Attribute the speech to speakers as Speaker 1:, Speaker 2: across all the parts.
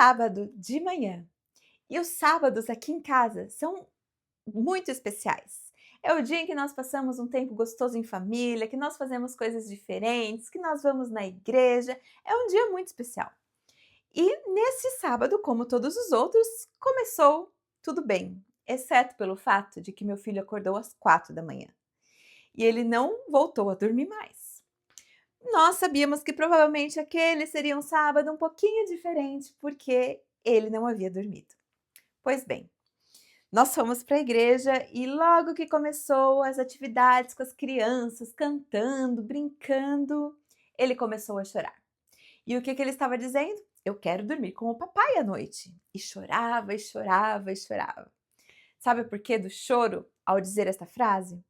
Speaker 1: sábado de manhã. E os sábados aqui em casa são muito especiais. É o dia em que nós passamos um tempo gostoso em família, que nós fazemos coisas diferentes, que nós vamos na igreja. É um dia muito especial. E nesse sábado, como todos os outros, começou tudo bem, exceto pelo fato de que meu filho acordou às 4 da manhã e ele não voltou a dormir mais. Nós sabíamos que provavelmente aquele seria um sábado um pouquinho diferente, porque ele não havia dormido. Pois bem, nós fomos para a igreja e logo que começou as atividades com as crianças, cantando, brincando, ele começou a chorar. E o que ele estava dizendo? Eu quero dormir com o papai à noite. E chorava, e chorava, e chorava. Sabe por que do choro ao dizer esta frase?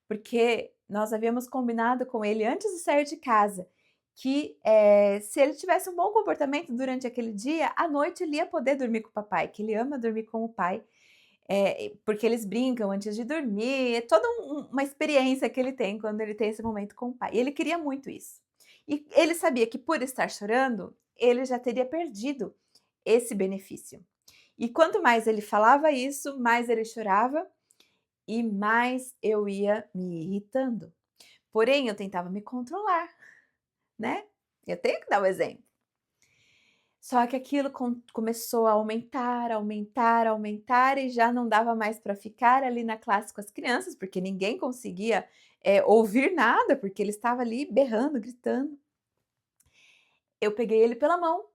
Speaker 1: Porque nós havíamos combinado com ele antes de sair de casa que se ele tivesse um bom comportamento durante aquele dia, à noite ele ia poder dormir com o papai, que ele ama dormir com o pai, porque eles brincam antes de dormir, é toda uma experiência que ele tem quando ele tem esse momento com o pai. E ele queria muito isso. E ele sabia que por estar chorando, ele já teria perdido esse benefício. E quanto mais ele falava isso, mais ele chorava e mais eu ia me irritando. Porém, eu tentava me controlar, né? Eu tenho que dar o exemplo. Só que aquilo começou a aumentar, aumentar, aumentar e já não dava mais para ficar ali na classe com as crianças, porque ninguém conseguia ouvir nada, porque ele estava ali berrando, gritando. Eu peguei ele pela mão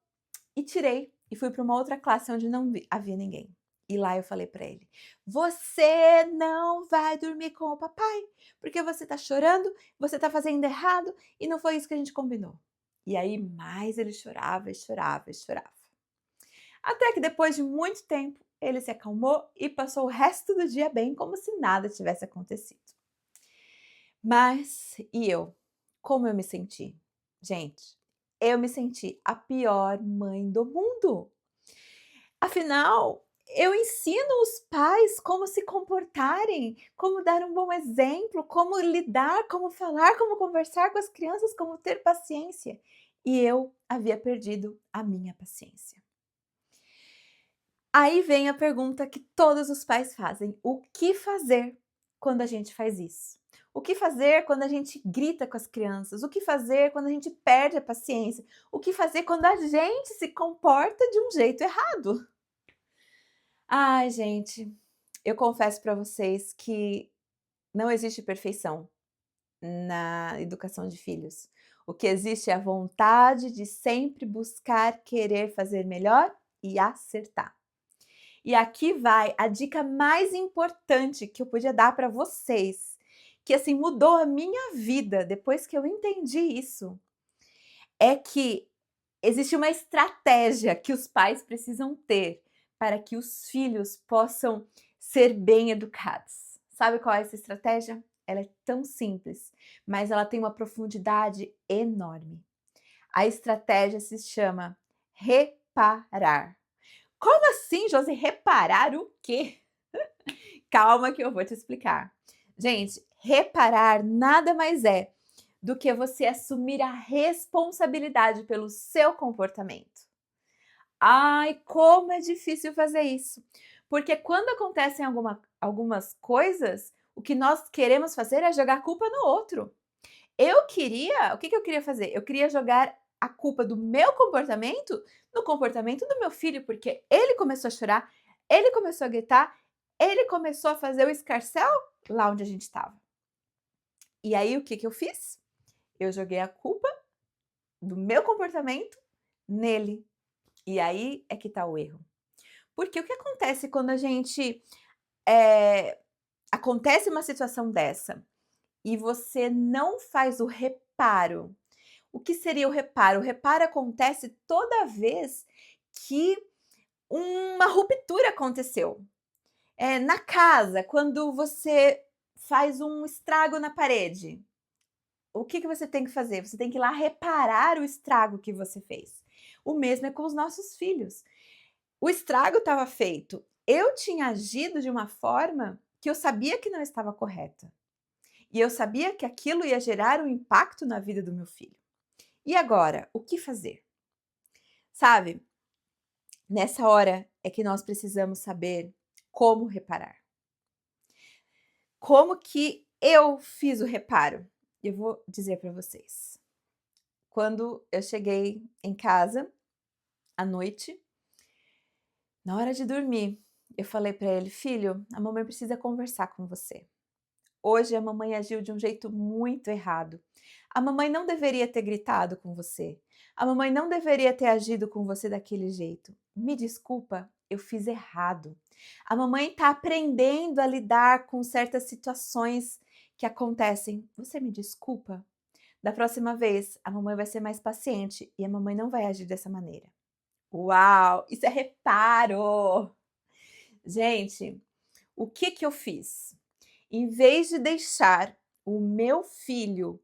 Speaker 1: e tirei e fui para uma outra classe onde não havia ninguém. E lá eu falei para ele: "Você não vai dormir com o papai, porque você está chorando, você está fazendo errado e não foi isso que a gente combinou". E aí mais ele chorava e chorava e chorava. Até que depois de muito tempo, ele se acalmou e passou o resto do dia bem, como se nada tivesse acontecido. Mas e eu? Como eu me senti? Gente, eu me senti a pior mãe do mundo. Afinal, eu ensino os pais como se comportarem, como dar um bom exemplo, como lidar, como falar, como conversar com as crianças, como ter paciência. E eu havia perdido a minha paciência. Aí vem a pergunta que todos os pais fazem: o que fazer quando a gente faz isso? O que fazer quando a gente grita com as crianças? O que fazer quando a gente perde a paciência? O que fazer quando a gente se comporta de um jeito errado? Ai, gente, eu confesso para vocês que não existe perfeição na educação de filhos. O que existe é a vontade de sempre buscar querer fazer melhor e acertar. E aqui vai a dica mais importante que eu podia dar para vocês, que assim mudou a minha vida depois que eu entendi isso, é que existe uma estratégia que os pais precisam ter para que os filhos possam ser bem educados. Sabe qual é essa estratégia? Ela é tão simples, mas ela tem uma profundidade enorme. A estratégia se chama reparar. Como assim, Josi? Reparar o quê? Calma que eu vou te explicar. Gente, reparar nada mais é do que você assumir a responsabilidade pelo seu comportamento. Ai, como é difícil fazer isso. Porque quando acontecem algumas coisas, o que nós queremos fazer é jogar a culpa no outro. O que eu queria fazer? Eu queria jogar a culpa do meu comportamento no comportamento do meu filho, porque ele começou a chorar, ele começou a gritar, ele começou a fazer o escarcéu lá onde a gente estava. E aí o que eu fiz? Eu joguei a culpa do meu comportamento nele. E aí é que tá o erro. Porque o que acontece quando a gente acontece uma situação dessa e você não faz o reparo? O que seria o reparo? O reparo acontece toda vez que uma ruptura aconteceu. Na casa, quando você faz um estrago na parede, o que você tem que fazer? Você tem que ir lá reparar o estrago que você fez. O mesmo é com os nossos filhos. O estrago estava feito. Eu tinha agido de uma forma que eu sabia que não estava correta. E eu sabia que aquilo ia gerar um impacto na vida do meu filho. E agora, o que fazer? Sabe, Nessa hora é que nós precisamos saber como reparar. Como que eu fiz o reparo? Eu vou dizer para vocês. Quando eu cheguei em casa à noite, na hora de dormir, eu falei para ele: "Filho, a mamãe precisa conversar com você. Hoje a mamãe agiu de um jeito muito errado. A mamãe não deveria ter gritado com você. A mamãe não deveria ter agido com você daquele jeito. Me desculpa, eu fiz errado. A mamãe está aprendendo a lidar com certas situações que acontecem. Você me desculpa? Da próxima vez, a mamãe vai ser mais paciente e a mamãe não vai agir dessa maneira." Uau, isso é reparo! Gente, o que que eu fiz? Em vez de deixar o meu filho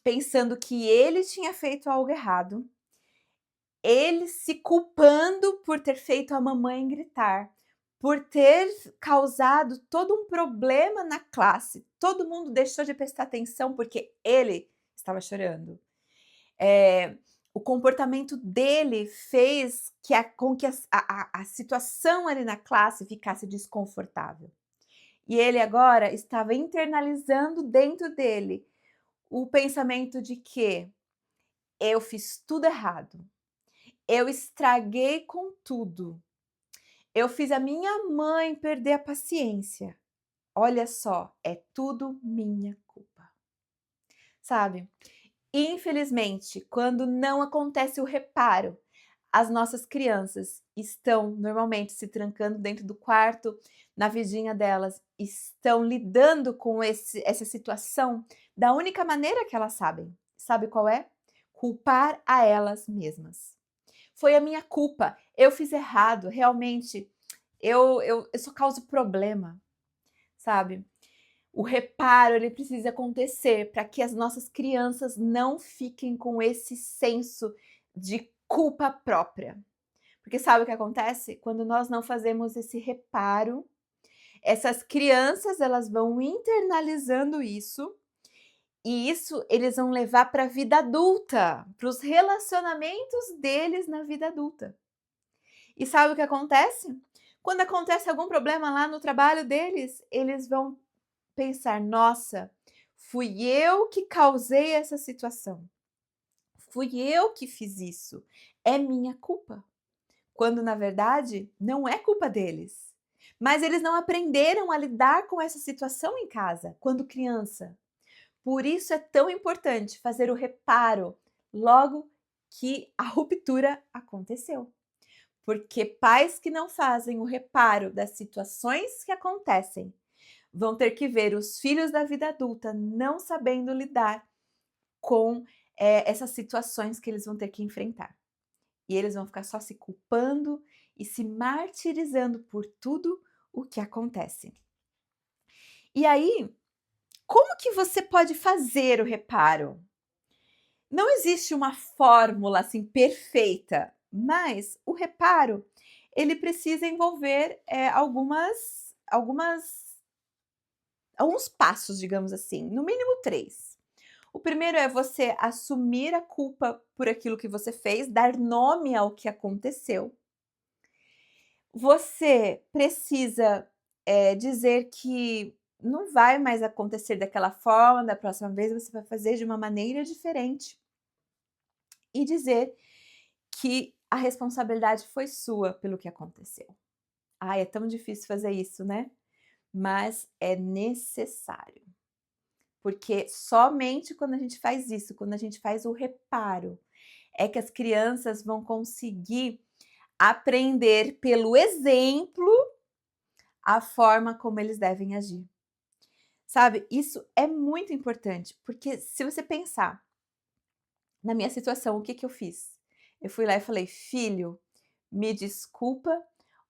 Speaker 1: pensando que ele tinha feito algo errado, ele se culpando por ter feito a mamãe gritar, por ter causado todo um problema na classe, todo mundo deixou de prestar atenção porque ele estava chorando. O comportamento dele fez com que a situação ali na classe ficasse desconfortável. E ele agora estava internalizando dentro dele o pensamento de que eu fiz tudo errado, eu estraguei com tudo, eu fiz a minha mãe perder a paciência. Olha só, é tudo minha culpa. Sabe? Infelizmente, quando não acontece o reparo, as nossas crianças estão normalmente se trancando dentro do quarto, na vidinha delas, estão lidando com essa situação da única maneira que elas sabem. Sabe qual é? Culpar a elas mesmas. Foi a minha culpa, eu fiz errado, realmente, eu só causo problema, sabe? O reparo ele precisa acontecer para que as nossas crianças não fiquem com esse senso de culpa própria. Porque sabe o que acontece? Quando nós não fazemos esse reparo, essas crianças elas vão internalizando isso, e isso eles vão levar para a vida adulta, para os relacionamentos deles na vida adulta. E sabe o que acontece? Quando acontece algum problema lá no trabalho deles, eles vão pensar: "Nossa, fui eu que causei essa situação. Fui eu que fiz isso. É minha culpa." Quando na verdade não é culpa deles. Mas eles não aprenderam a lidar com essa situação em casa, quando criança. Por isso é tão importante fazer o reparo logo que a ruptura aconteceu. Porque pais que não fazem o reparo das situações que acontecem vão ter que ver os filhos da vida adulta não sabendo lidar com essas situações que eles vão ter que enfrentar. E eles vão ficar só se culpando e se martirizando por tudo o que acontece. E aí, como que você pode fazer o reparo? Não existe uma fórmula assim perfeita, mas o reparo ele precisa envolver alguns passos, digamos assim, no mínimo 3. O primeiro é você assumir a culpa por aquilo que você fez, dar nome ao que aconteceu. Você precisa, dizer que não vai mais acontecer daquela forma, da próxima vez você vai fazer de uma maneira diferente. E dizer que a responsabilidade foi sua pelo que aconteceu. Ai, é tão difícil fazer isso, né? Mas é necessário. Porque somente quando a gente faz isso, quando a gente faz o reparo, é que as crianças vão conseguir aprender pelo exemplo a forma como eles devem agir. Sabe, isso é muito importante, porque se você pensar na minha situação, o que que eu fiz? Eu fui lá e falei: "Filho, me desculpa,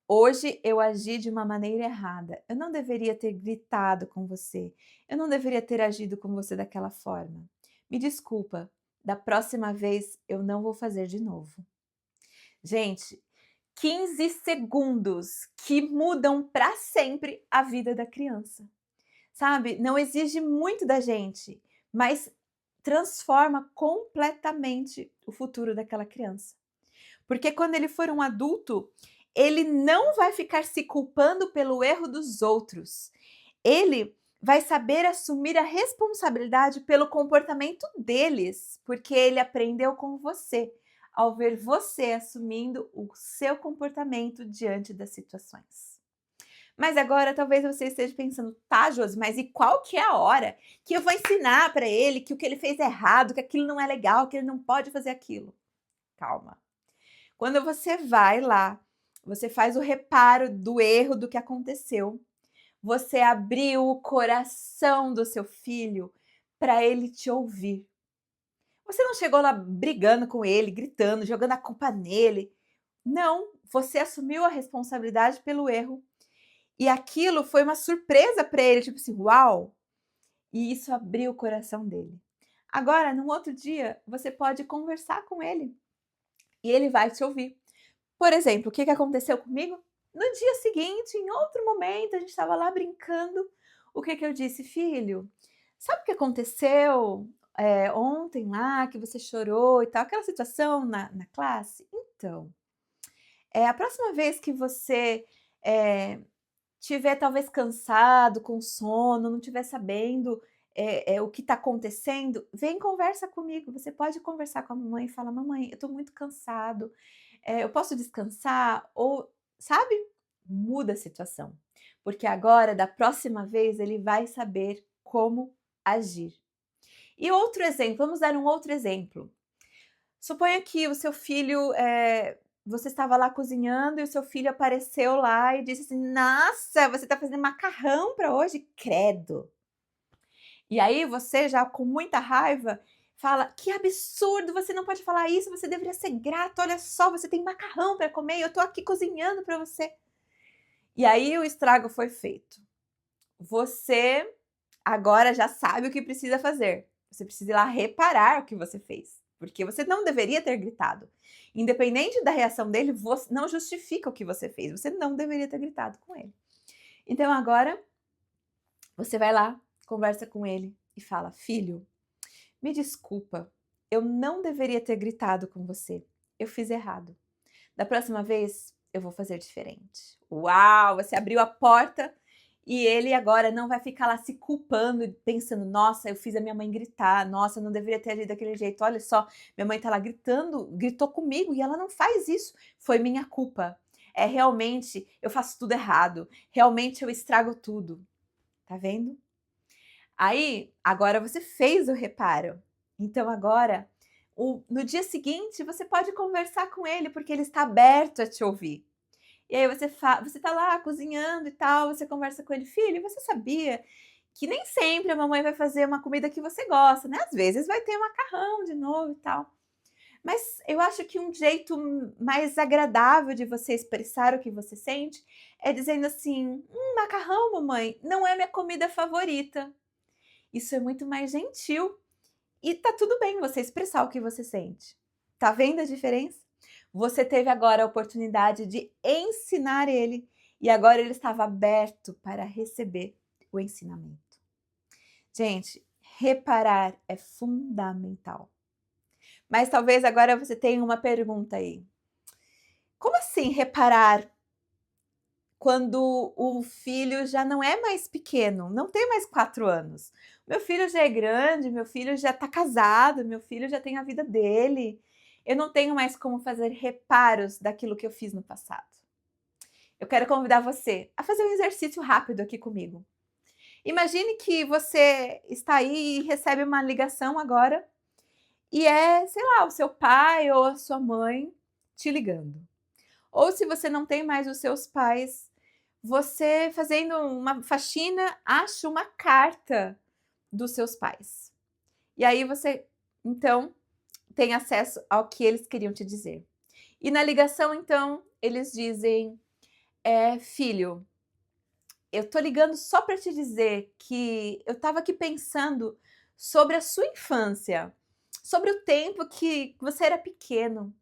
Speaker 1: hoje eu agi de uma maneira errada. Eu não deveria ter gritado com você. Eu não deveria ter agido com você daquela forma. Me desculpa, da próxima vez eu não vou fazer de novo." Gente, 15 segundos que mudam para sempre a vida da criança. Sabe, não exige muito da gente, mas transforma completamente o futuro daquela criança. Porque quando ele for um adulto, ele não vai ficar se culpando pelo erro dos outros. Ele vai saber assumir a responsabilidade pelo comportamento deles, porque ele aprendeu com você, ao ver você assumindo o seu comportamento diante das situações. Mas agora talvez você esteja pensando, tá, Josi, mas e qual que é a hora que eu vou ensinar para ele que o que ele fez é errado, que aquilo não é legal, que ele não pode fazer aquilo? Calma. Quando você vai lá, você faz o reparo do erro do que aconteceu, você abriu o coração do seu filho para ele te ouvir. Você não chegou lá brigando com ele, gritando, jogando a culpa nele. Não, você assumiu a responsabilidade pelo erro. E aquilo foi uma surpresa para ele, tipo assim, uau! E isso abriu o coração dele. Agora, num outro dia, você pode conversar com ele e ele vai te ouvir. Por exemplo, o que aconteceu comigo? No dia seguinte, em outro momento, a gente estava lá brincando. O que eu disse? Filho, sabe o que aconteceu ontem lá, que você chorou e tal, aquela situação na classe? Então, a próxima vez que você tiver talvez cansado, com sono, não estiver sabendo o que está acontecendo, vem conversa comigo. Você pode conversar com a mamãe e falar, mamãe, eu estou muito cansado, eu posso descansar? Ou, sabe? Muda a situação. Porque agora, da próxima vez, ele vai saber como agir. E outro exemplo, vamos dar um outro exemplo. Suponha que o seu filho, você estava lá cozinhando e o seu filho apareceu lá e disse assim: "Nossa, você está fazendo macarrão para hoje? Credo!". E aí você já com muita raiva fala: "Que absurdo, você não pode falar isso, você deveria ser grato, olha só, você tem macarrão para comer e eu estou aqui cozinhando para você". E aí o estrago foi feito. Você agora já sabe o que precisa fazer. Você precisa ir lá reparar o que você fez, porque você não deveria ter gritado. Independente da reação dele, não justifica o que você fez. Você não deveria ter gritado com ele. Então agora você vai lá, conversa com ele e fala: "Filho, me desculpa, eu não deveria ter gritado com você. Eu fiz errado. Da próxima vez eu vou fazer diferente". Uau, você abriu a porta e ele agora não vai ficar lá se culpando, pensando: "Nossa, eu fiz a minha mãe gritar. Nossa, eu não deveria ter agido daquele jeito. Olha só, minha mãe tá lá gritando, gritou comigo e ela não faz isso. Foi minha culpa. Realmente eu faço tudo errado. Realmente eu estrago tudo". Tá vendo? Aí, agora você fez o reparo. Então agora, no dia seguinte, você pode conversar com ele, porque ele está aberto a te ouvir. E aí você tá lá cozinhando e tal, você conversa com ele: "Filho, você sabia que nem sempre a mamãe vai fazer uma comida que você gosta, né, às vezes vai ter macarrão de novo e tal. Mas eu acho que um jeito mais agradável de você expressar o que você sente é dizendo assim: macarrão, mamãe, não é minha comida favorita". Isso é muito mais gentil e tá tudo bem você expressar o que você sente. Tá vendo a diferença? Você teve agora a oportunidade de ensinar ele e agora ele estava aberto para receber o ensinamento. Gente, reparar é fundamental. Mas talvez agora você tenha uma pergunta aí. Como assim reparar quando o filho já não é mais pequeno, não tem mais 4 anos? Meu filho já é grande, meu filho já está casado, meu filho já tem a vida dele. Eu não tenho mais como fazer reparos daquilo que eu fiz no passado. Eu quero convidar você a fazer um exercício rápido aqui comigo. Imagine que você está aí e recebe uma ligação agora e sei lá, o seu pai ou a sua mãe te ligando. Ou se você não tem mais os seus pais, você fazendo uma faxina, acha uma carta dos seus pais. E aí você, então, tem acesso ao que eles queriam te dizer. E na ligação, então, eles dizem: filho, eu tô ligando só para te dizer que eu estava aqui pensando sobre a sua infância, sobre o tempo que você era pequeno.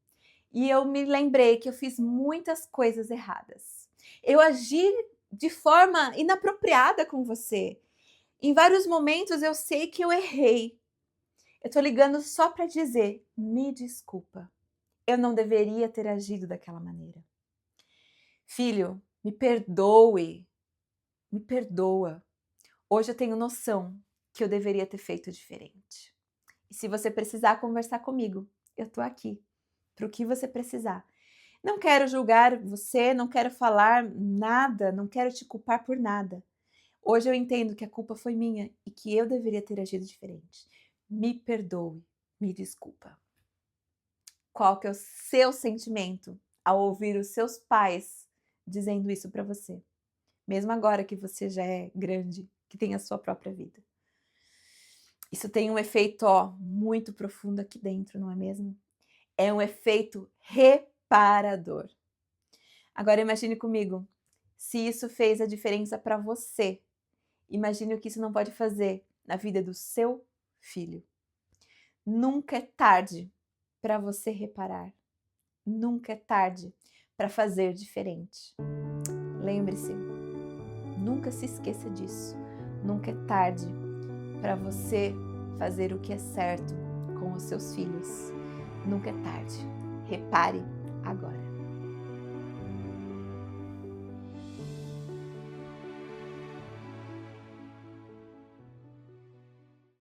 Speaker 1: E eu me lembrei que eu fiz muitas coisas erradas. Eu agi de forma inapropriada com você. Em vários momentos eu sei que eu errei. Eu tô ligando só para dizer: me desculpa. Eu não deveria ter agido daquela maneira. Filho, me perdoe, me perdoa. Hoje eu tenho noção que eu deveria ter feito diferente. E se você precisar conversar comigo, eu tô aqui para o que você precisar. Não quero julgar você, não quero falar nada, não quero te culpar por nada. Hoje eu entendo que a culpa foi minha e que eu deveria ter agido diferente. Me perdoe, me desculpa. Qual que é o seu sentimento ao ouvir os seus pais dizendo isso para você? Mesmo agora que você já é grande, que tem a sua própria vida. Isso tem um efeito, muito profundo aqui dentro, não é mesmo? É um efeito reparador. Agora imagine comigo, se isso fez a diferença para você, imagine o que isso não pode fazer na vida do seu filho. Nunca é tarde para você reparar. Nunca é tarde para fazer diferente. Lembre-se, nunca se esqueça disso. Nunca é tarde para você fazer o que é certo com os seus filhos. Nunca é tarde. Repare agora.